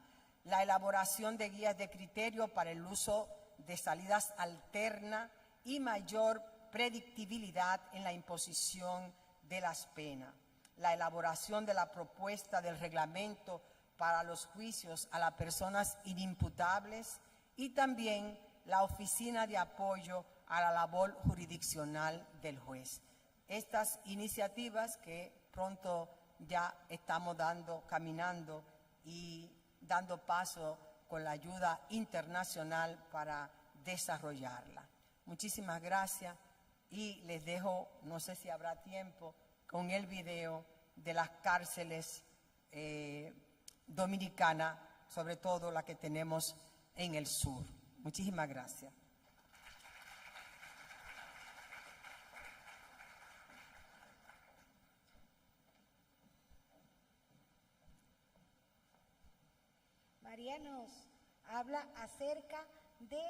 La elaboración de guías de criterio para el uso de salidas alternas y mayor predictibilidad en la imposición de las penas. La elaboración de la propuesta del reglamento para los juicios a las personas inimputables y también la oficina de apoyo a la labor jurisdiccional del juez. Estas iniciativas que pronto ya estamos caminando y dando paso con la ayuda internacional para desarrollarla. Muchísimas gracias y les dejo, no sé si habrá tiempo, con el video de las cárceles dominicanas, sobre todo la que tenemos en el sur. Muchísimas gracias. María nos habla acerca de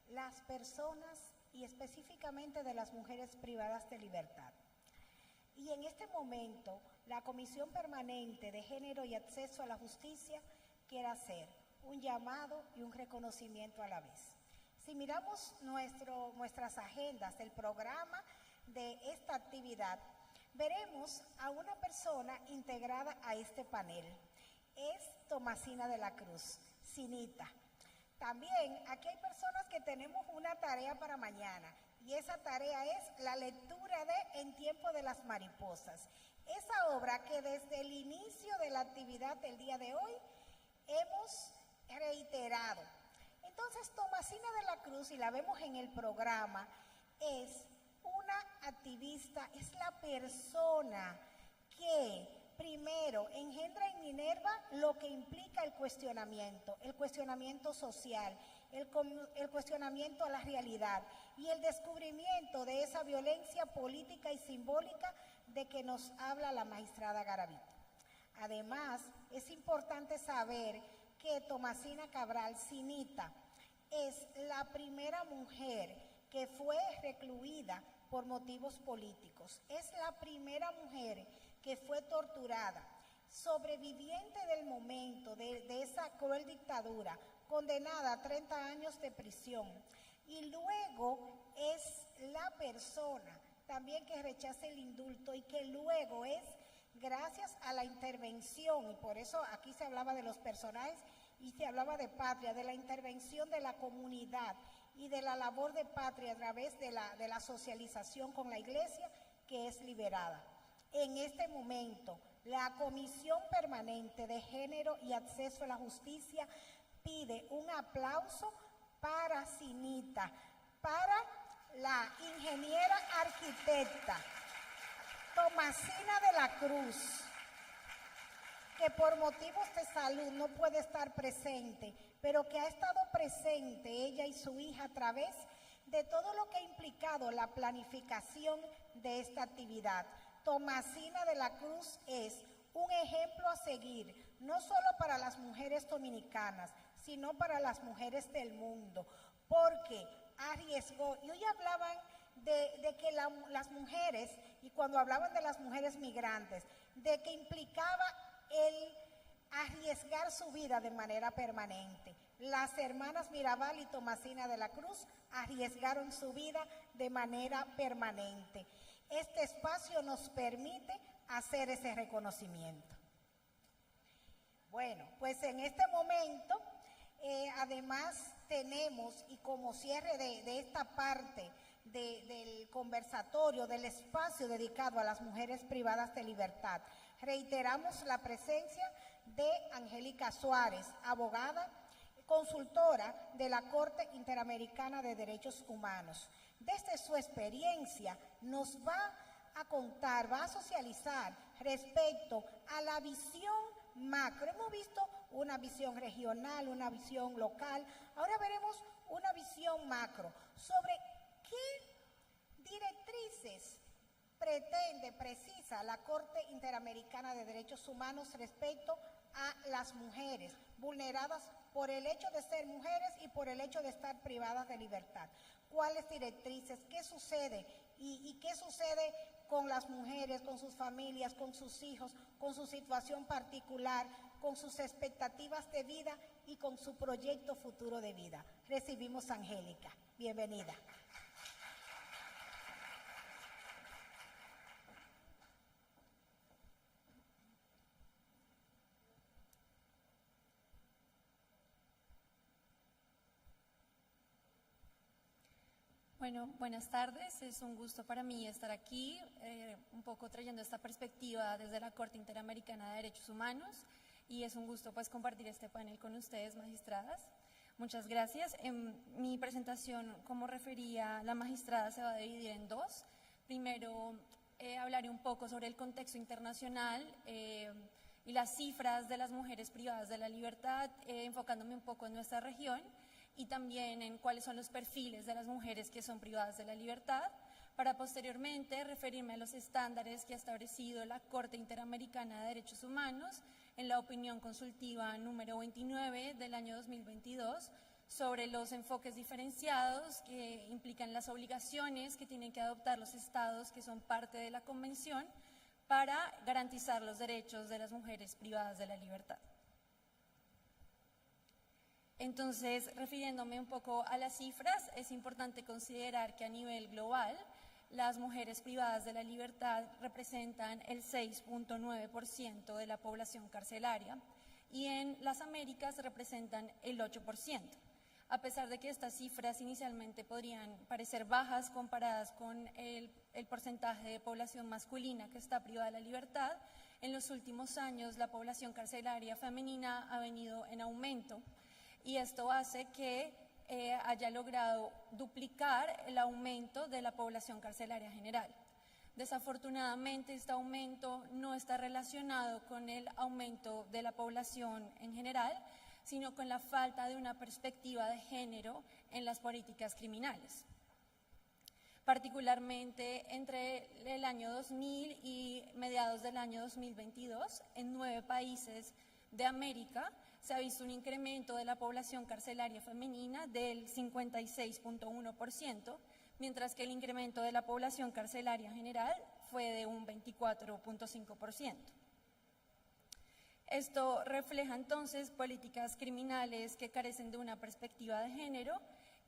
las personas y específicamente de las mujeres privadas de libertad. Y en este momento, la Comisión Permanente de Género y Acceso a la Justicia quiere hacer un llamado y un reconocimiento a la vez. Si miramos nuestras agendas, el programa de esta actividad, veremos a una persona integrada a este panel. Es Tomasina de la Cruz, Cinita. También aquí hay personas que tenemos una tarea para mañana, y esa tarea es la lectura de En tiempo de las mariposas. Esa obra que desde el inicio de la actividad del día de hoy hemos reiterado. Entonces, Tomasina de la Cruz, y la vemos en el programa, es una activista, es la persona que primero engendra en Minerva lo que implica el cuestionamiento social, el cuestionamiento a la realidad y el descubrimiento de esa violencia política y simbólica de que nos habla la magistrada Garavito. Además, es importante saber que Tomasina Cabral, Cinita, es la primera mujer que fue recluida por motivos políticos. Es la primera mujer que fue torturada, sobreviviente del momento de esa cruel dictadura, condenada a 30 años de prisión. Y luego es la persona también que rechaza el indulto y que luego es, gracias a la intervención, y por eso aquí se hablaba de los personajes y se hablaba de patria, de la intervención de la comunidad y de la labor de patria a través de la socialización con la iglesia, que es liberada. En este momento, la Comisión Permanente de Género y Acceso a la Justicia pide un aplauso para Cinita, para la ingeniera arquitecta Tomasina de la Cruz, que por motivos de salud no puede estar presente, pero que ha estado presente ella y su hija a través de todo lo que ha implicado la planificación de esta actividad. Tomasina de la Cruz es un ejemplo a seguir, no solo para las mujeres dominicanas, sino para las mujeres del mundo, porque arriesgó, y hoy hablaban de que las mujeres, y cuando hablaban de las mujeres migrantes, de que implicaba el arriesgar su vida de manera permanente. Las hermanas Mirabal y Tomasina de la Cruz arriesgaron su vida de manera permanente. Este espacio nos permite hacer ese reconocimiento. Bueno, pues en este momento Además tenemos, y como cierre de esta parte del conversatorio, del espacio dedicado a las mujeres privadas de libertad, reiteramos la presencia de Angélica Suárez, abogada, consultora de la Corte Interamericana de Derechos Humanos. Desde su experiencia nos va a contar, va a socializar respecto a la visión macro. Hemos visto una visión regional, una visión local, ahora veremos una visión macro sobre qué directrices precisa la Corte Interamericana de Derechos Humanos respecto a las mujeres vulneradas por el hecho de ser mujeres y por el hecho de estar privadas de libertad. ¿Cuáles directrices? ¿Qué sucede? ¿Y qué sucede con las mujeres, con sus familias, con sus hijos, con su situación particular, con sus expectativas de vida y con su proyecto futuro de vida? Recibimos a Angélica. Bienvenida. Bueno, buenas tardes. Es un gusto para mí estar aquí, un poco trayendo esta perspectiva desde la Corte Interamericana de Derechos Humanos, y es un gusto pues compartir este panel con ustedes, magistradas. Muchas gracias. Mi presentación, como refería la magistrada, se va a dividir en dos. Primero, hablaré un poco sobre el contexto internacional y las cifras de las mujeres privadas de la libertad, enfocándome un poco en nuestra región, y también en cuáles son los perfiles de las mujeres que son privadas de la libertad, para posteriormente referirme a los estándares que ha establecido la Corte Interamericana de Derechos Humanos en la opinión consultiva número 29 del año 2022 sobre los enfoques diferenciados que implican las obligaciones que tienen que adoptar los estados que son parte de la Convención para garantizar los derechos de las mujeres privadas de la libertad. Entonces, refiriéndome un poco a las cifras, es importante considerar que a nivel global, las mujeres privadas de la libertad representan el 6.9% de la población carcelaria y en las Américas representan el 8%. A pesar de que estas cifras inicialmente podrían parecer bajas comparadas con el porcentaje de población masculina que está privada de la libertad, en los últimos años la población carcelaria femenina ha venido en aumento, y esto hace que haya logrado duplicar el aumento de la población carcelaria general. Desafortunadamente, este aumento no está relacionado con el aumento de la población en general, sino con la falta de una perspectiva de género en las políticas criminales. Particularmente entre el año 2000 y mediados del año 2022, en 9 países de América, se ha visto un incremento de la población carcelaria femenina del 56.1%, mientras que el incremento de la población carcelaria general fue de un 24.5%. Esto refleja entonces políticas criminales que carecen de una perspectiva de género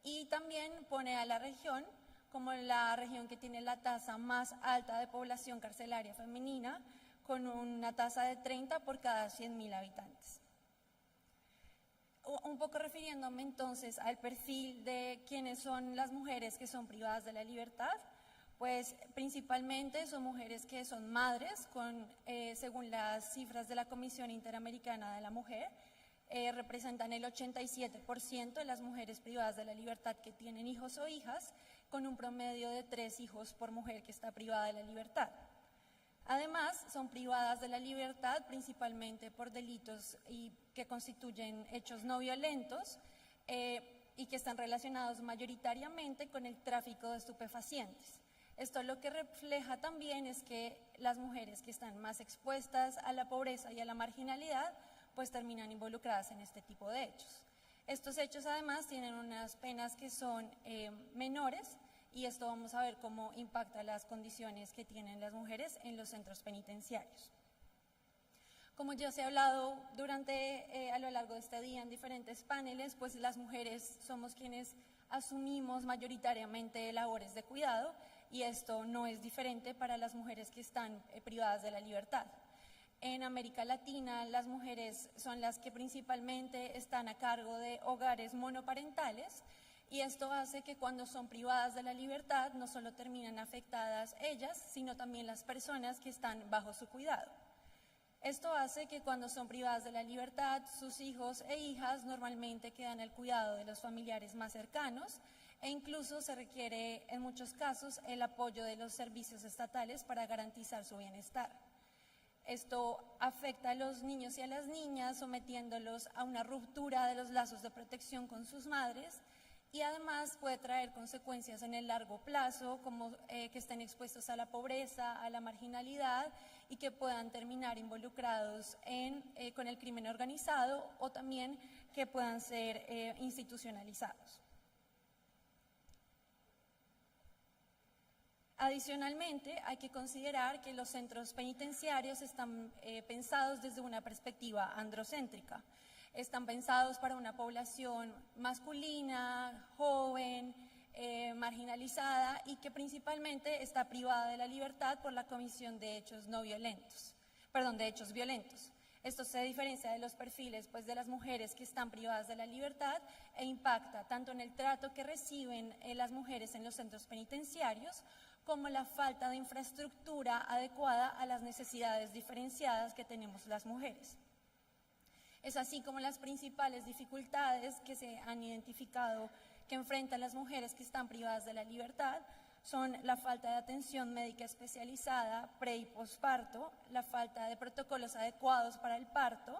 y también pone a la región como la región que tiene la tasa más alta de población carcelaria femenina, con una tasa de 30 por cada 100.000 habitantes. Un poco refiriéndome entonces al perfil de quiénes son las mujeres que son privadas de la libertad, pues principalmente son mujeres que son madres, según las cifras de la Comisión Interamericana de la Mujer, representan el 87% de las mujeres privadas de la libertad que tienen hijos o hijas, con un promedio de 3 hijos por mujer que está privada de la libertad. Además, son privadas de la libertad principalmente por delitos que constituyen hechos no violentos y que están relacionados mayoritariamente con el tráfico de estupefacientes. Esto lo que refleja también es que las mujeres que están más expuestas a la pobreza y a la marginalidad, pues terminan involucradas en este tipo de hechos. Estos hechos además tienen unas penas que son menores, y esto vamos a ver cómo impacta las condiciones que tienen las mujeres en los centros penitenciarios. Como ya se ha hablado a lo largo de este día en diferentes paneles, pues las mujeres somos quienes asumimos mayoritariamente labores de cuidado, y esto no es diferente para las mujeres que están privadas de la libertad. En América Latina, las mujeres son las que principalmente están a cargo de hogares monoparentales, y esto hace que cuando son privadas de la libertad no solo terminan afectadas ellas, sino también las personas que están bajo su cuidado. Esto hace que cuando son privadas de la libertad, sus hijos e hijas normalmente quedan al cuidado de los familiares más cercanos, e incluso se requiere en muchos casos el apoyo de los servicios estatales para garantizar su bienestar. Esto afecta a los niños y a las niñas, sometiéndolos a una ruptura de los lazos de protección con sus madres, y además puede traer consecuencias en el largo plazo, como que estén expuestos a la pobreza, a la marginalidad, y que puedan terminar involucrados con el crimen organizado, o también que puedan ser institucionalizados. Adicionalmente, hay que considerar que los centros penitenciarios están pensados desde una perspectiva androcéntrica. Están pensados para una población masculina, joven, marginalizada, y que principalmente está privada de la libertad por la comisión de hechos violentos. Esto se diferencia de los perfiles de las mujeres que están privadas de la libertad, e impacta tanto en el trato que reciben las mujeres en los centros penitenciarios, como la falta de infraestructura adecuada a las necesidades diferenciadas que tenemos las mujeres. Es así como las principales dificultades que se han identificado que enfrentan las mujeres que están privadas de la libertad son la falta de atención médica especializada pre y posparto, la falta de protocolos adecuados para el parto,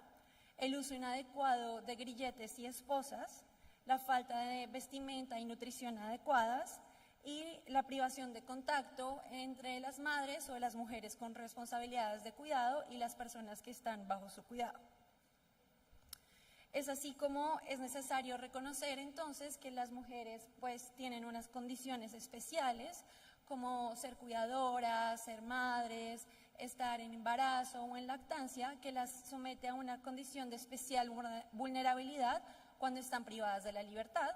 el uso inadecuado de grilletes y esposas, la falta de vestimenta y nutrición adecuadas, y la privación de contacto entre las madres o las mujeres con responsabilidades de cuidado y las personas que están bajo su cuidado. Es así como es necesario reconocer entonces que las mujeres tienen unas condiciones especiales, como ser cuidadoras, ser madres, estar en embarazo o en lactancia, que las somete a una condición de especial vulnerabilidad cuando están privadas de la libertad,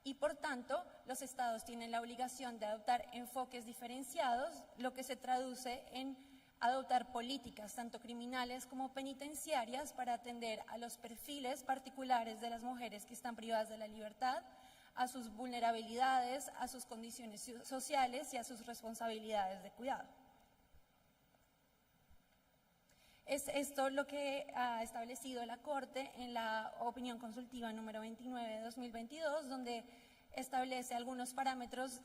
y por tanto los estados tienen la obligación de adoptar enfoques diferenciados, lo que se traduce en adoptar políticas tanto criminales como penitenciarias para atender a los perfiles particulares de las mujeres que están privadas de la libertad, a sus vulnerabilidades, a sus condiciones sociales y a sus responsabilidades de cuidado. Es esto lo que ha establecido la Corte en la opinión consultiva número 29 de 2022, donde establece algunos parámetros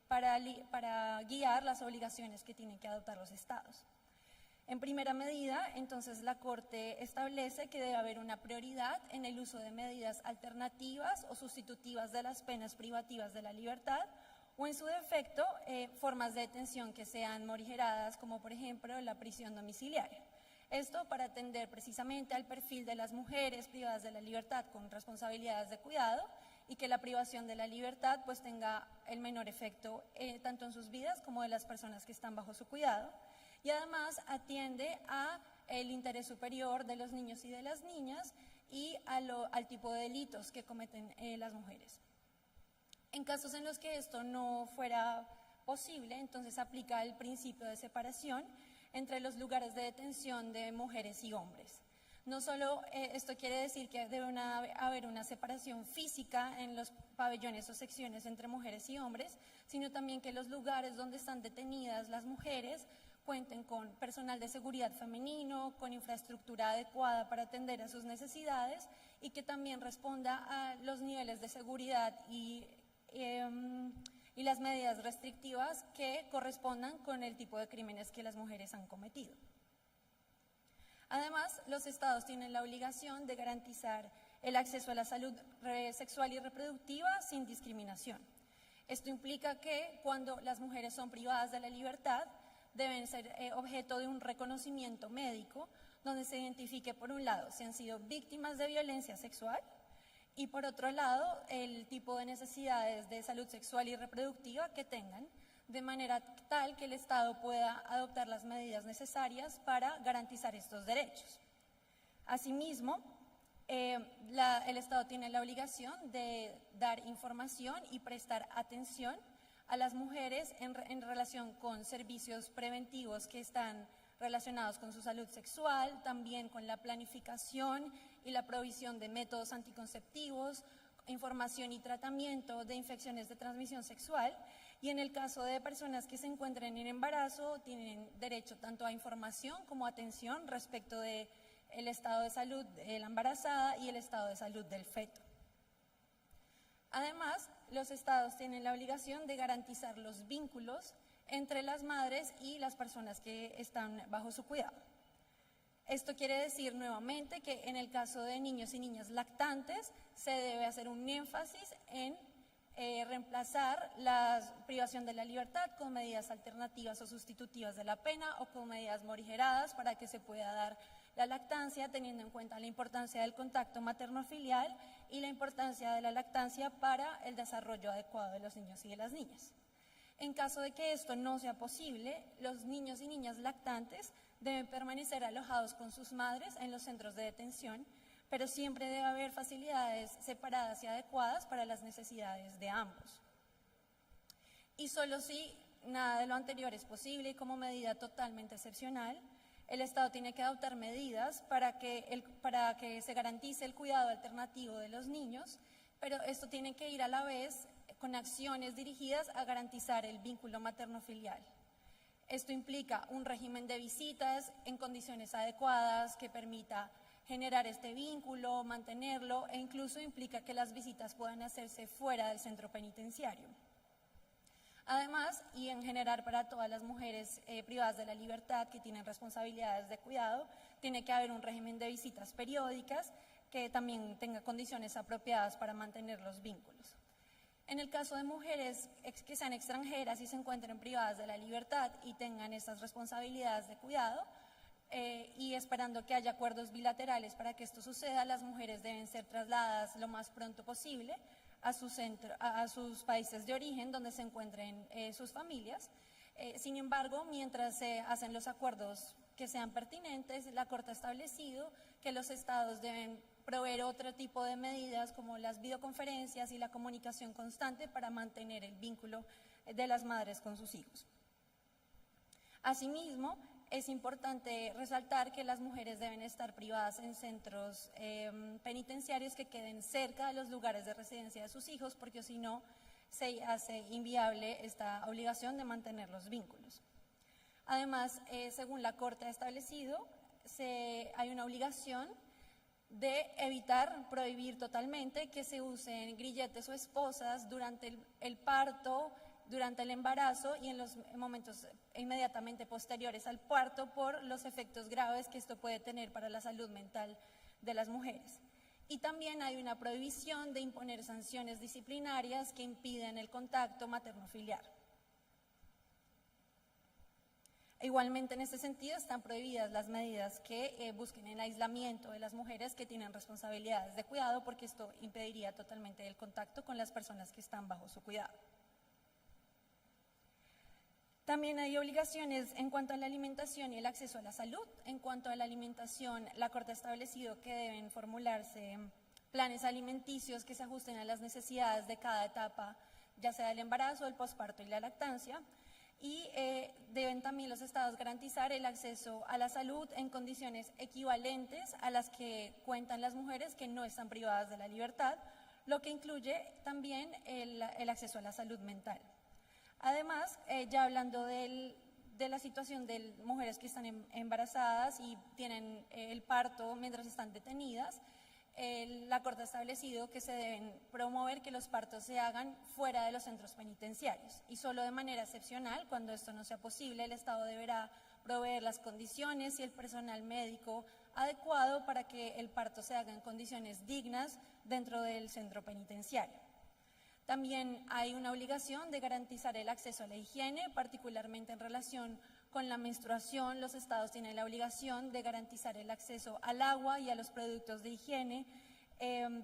para guiar las obligaciones que tienen que adoptar los estados. En primera medida, entonces, la Corte establece que debe haber una prioridad en el uso de medidas alternativas o sustitutivas de las penas privativas de la libertad, o en su defecto, formas de detención que sean morigeradas, como por ejemplo la prisión domiciliaria. Esto para atender precisamente al perfil de las mujeres privadas de la libertad con responsabilidades de cuidado, y que la privación de la libertad tenga el menor efecto tanto en sus vidas como de las personas que están bajo su cuidado, y además atiende al interés superior de los niños y de las niñas y al tipo de delitos que cometen las mujeres. En casos en los que esto no fuera posible, entonces aplica el principio de separación entre los lugares de detención de mujeres y hombres. No solo esto quiere decir que debe haber una separación física en los pabellones o secciones entre mujeres y hombres, sino también que los lugares donde están detenidas las mujeres cuenten con personal de seguridad femenino, con infraestructura adecuada para atender a sus necesidades, y que también responda a los niveles de seguridad y las medidas restrictivas que correspondan con el tipo de crímenes que las mujeres han cometido. Además, los estados tienen la obligación de garantizar el acceso a la salud sexual y reproductiva sin discriminación. Esto implica que cuando las mujeres son privadas de la libertad, deben ser objeto de un reconocimiento médico, donde se identifique, por un lado, si han sido víctimas de violencia sexual, y por otro lado, el tipo de necesidades de salud sexual y reproductiva que tengan, de manera tal que el Estado pueda adoptar las medidas necesarias para garantizar estos derechos. Asimismo, el Estado tiene la obligación de dar información y prestar atención a las mujeres en relación con servicios preventivos que están relacionados con su salud sexual, también con la planificación y la provisión de métodos anticonceptivos, información y tratamiento de infecciones de transmisión sexual, y en el caso de personas que se encuentren en embarazo tienen derecho tanto a información como a atención respecto del estado de salud de la embarazada y el estado de salud del feto. Además, los estados tienen la obligación de garantizar los vínculos entre las madres y las personas que están bajo su cuidado. Esto quiere decir nuevamente que en el caso de niños y niñas lactantes se debe hacer un énfasis en reemplazar la privación de la libertad con medidas alternativas o sustitutivas de la pena o con medidas morigeradas para que se pueda dar la lactancia, teniendo en cuenta la importancia del contacto materno-filial y la importancia de la lactancia para el desarrollo adecuado de los niños y de las niñas. En caso de que esto no sea posible, los niños y niñas lactantes deben permanecer alojados con sus madres en los centros de detención, pero siempre debe haber facilidades separadas y adecuadas para las necesidades de ambos. Y solo si nada de lo anterior es posible y como medida totalmente excepcional, el Estado tiene que adoptar medidas para que se garantice el cuidado alternativo de los niños, pero esto tiene que ir a la vez con acciones dirigidas a garantizar el vínculo materno-filial. Esto implica un régimen de visitas en condiciones adecuadas que permita generar este vínculo, mantenerlo, e incluso implica que las visitas puedan hacerse fuera del centro penitenciario. Además, y en general para todas las mujeres privadas de la libertad que tienen responsabilidades de cuidado, tiene que haber un régimen de visitas periódicas que también tenga condiciones apropiadas para mantener los vínculos. En el caso de mujeres que sean extranjeras y se encuentren privadas de la libertad y tengan estas responsabilidades de cuidado, y esperando que haya acuerdos bilaterales para que esto suceda, las mujeres deben ser trasladadas lo más pronto posible a sus países de origen donde se encuentren sus familias. Sin embargo, mientras se hacen los acuerdos que sean pertinentes, la Corte ha establecido que los estados deben proveer otro tipo de medidas como las videoconferencias y la comunicación constante para mantener el vínculo de las madres con sus hijos. Asimismo, es importante resaltar que las mujeres deben estar privadas en centros penitenciarios que queden cerca de los lugares de residencia de sus hijos, porque si no se hace inviable esta obligación de mantener los vínculos. Además, según la Corte ha establecido, hay una obligación de evitar, prohibir totalmente que se usen grilletes o esposas durante el parto, durante el embarazo y en los momentos inmediatamente posteriores al parto por los efectos graves que esto puede tener para la salud mental de las mujeres. Y también hay una prohibición de imponer sanciones disciplinarias que impiden el contacto materno-filial. Igualmente, en este sentido, están prohibidas las medidas que busquen el aislamiento de las mujeres que tienen responsabilidades de cuidado, porque esto impediría totalmente el contacto con las personas que están bajo su cuidado. También hay obligaciones en cuanto a la alimentación y el acceso a la salud. En cuanto a la alimentación, la Corte ha establecido que deben formularse planes alimenticios que se ajusten a las necesidades de cada etapa, ya sea el embarazo, el posparto y la lactancia. Y deben también los estados garantizar el acceso a la salud en condiciones equivalentes a las que cuentan las mujeres que no están privadas de la libertad, lo que incluye también el acceso a la salud mental. Además, ya hablando de la situación de mujeres que están embarazadas y tienen el parto mientras están detenidas, la Corte ha establecido que se deben promover que los partos se hagan fuera de los centros penitenciarios y solo de manera excepcional, cuando esto no sea posible, el Estado deberá proveer las condiciones y el personal médico adecuado para que el parto se haga en condiciones dignas dentro del centro penitenciario. También hay una obligación de garantizar el acceso a la higiene, particularmente en relación con la menstruación. Los estados tienen la obligación de garantizar el acceso al agua y a los productos de higiene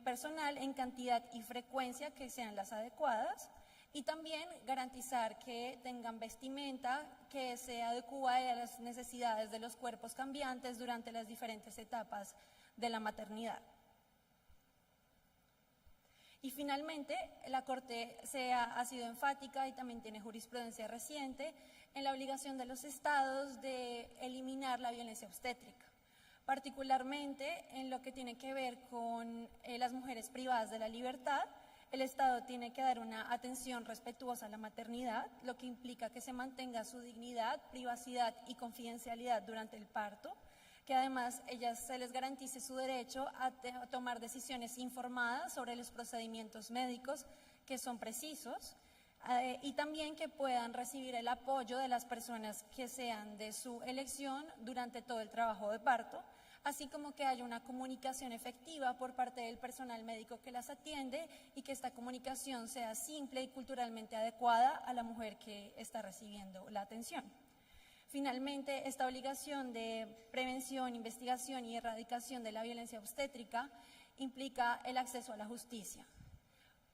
personal en cantidad y frecuencia que sean las adecuadas, y también garantizar que tengan vestimenta que se adecue a las necesidades de los cuerpos cambiantes durante las diferentes etapas de la maternidad. Y finalmente, la Corte ha sido enfática y también tiene jurisprudencia reciente en la obligación de los estados de eliminar la violencia obstétrica, particularmente en lo que tiene que ver con las mujeres privadas de la libertad. El Estado tiene que dar una atención respetuosa a la maternidad, lo que implica que se mantenga su dignidad, privacidad y confidencialidad durante el parto, que además se les garantice su derecho a tomar decisiones informadas sobre los procedimientos médicos que son precisos, y también que puedan recibir el apoyo de las personas que sean de su elección durante todo el trabajo de parto, así como que haya una comunicación efectiva por parte del personal médico que las atiende y que esta comunicación sea simple y culturalmente adecuada a la mujer que está recibiendo la atención. Finalmente, esta obligación de prevención, investigación y erradicación de la violencia obstétrica implica el acceso a la justicia.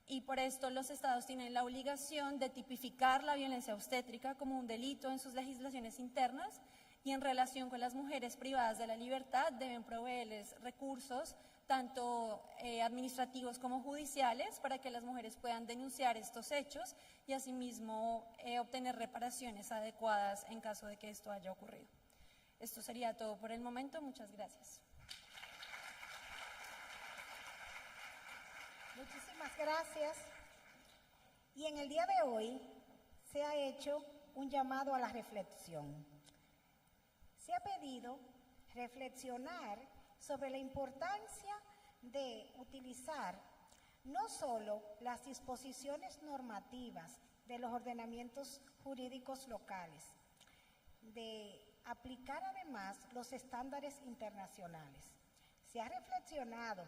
Y por esto los estados tienen la obligación de tipificar la violencia obstétrica como un delito en sus legislaciones internas, y en relación con las mujeres privadas de la libertad deben proveerles recursos tanto administrativos como judiciales para que las mujeres puedan denunciar estos hechos y asimismo obtener reparaciones adecuadas en caso de que esto haya ocurrido. Esto sería todo por el momento. Muchas gracias. Muchísimas gracias. Y en el día de hoy se ha hecho un llamado a la reflexión. Se ha pedido reflexionar sobre la importancia de utilizar no solo las disposiciones normativas de los ordenamientos jurídicos locales, de aplicar además los estándares internacionales. Se ha reflexionado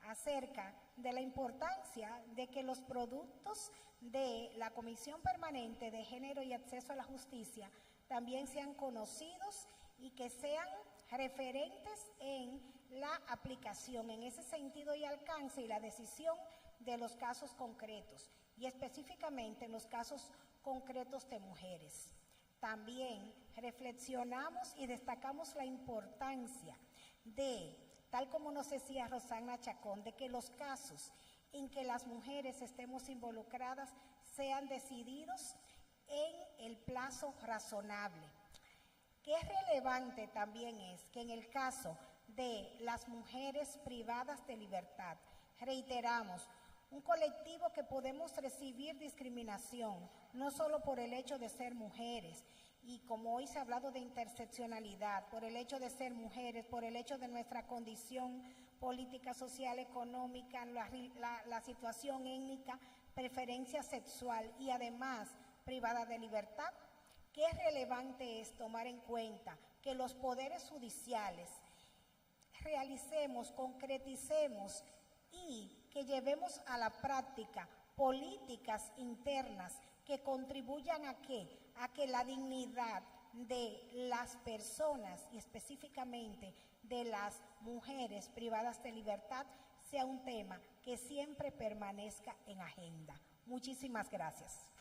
acerca de la importancia de que los productos de la Comisión Permanente de Género y Acceso a la Justicia también sean conocidos y que sean referentes en la aplicación, en ese sentido y alcance y la decisión de los casos concretos, y específicamente en los casos concretos de mujeres. También reflexionamos y destacamos la importancia de, tal como nos decía Rosana Chacón, de que los casos en que las mujeres estemos involucradas sean decididos en el plazo razonable. Que es relevante también es que en el caso de las mujeres privadas de libertad, reiteramos, un colectivo que podemos recibir discriminación, no solo por el hecho de ser mujeres, y como hoy se ha hablado de interseccionalidad, por el hecho de ser mujeres, por el hecho de nuestra condición política, social, económica, la situación étnica, preferencia sexual y además privada de libertad. Qué relevante es tomar en cuenta que los poderes judiciales realicemos, concreticemos y que llevemos a la práctica políticas internas que contribuyan ¿a qué? A que la dignidad de las personas y específicamente de las mujeres privadas de libertad sea un tema que siempre permanezca en agenda. Muchísimas gracias.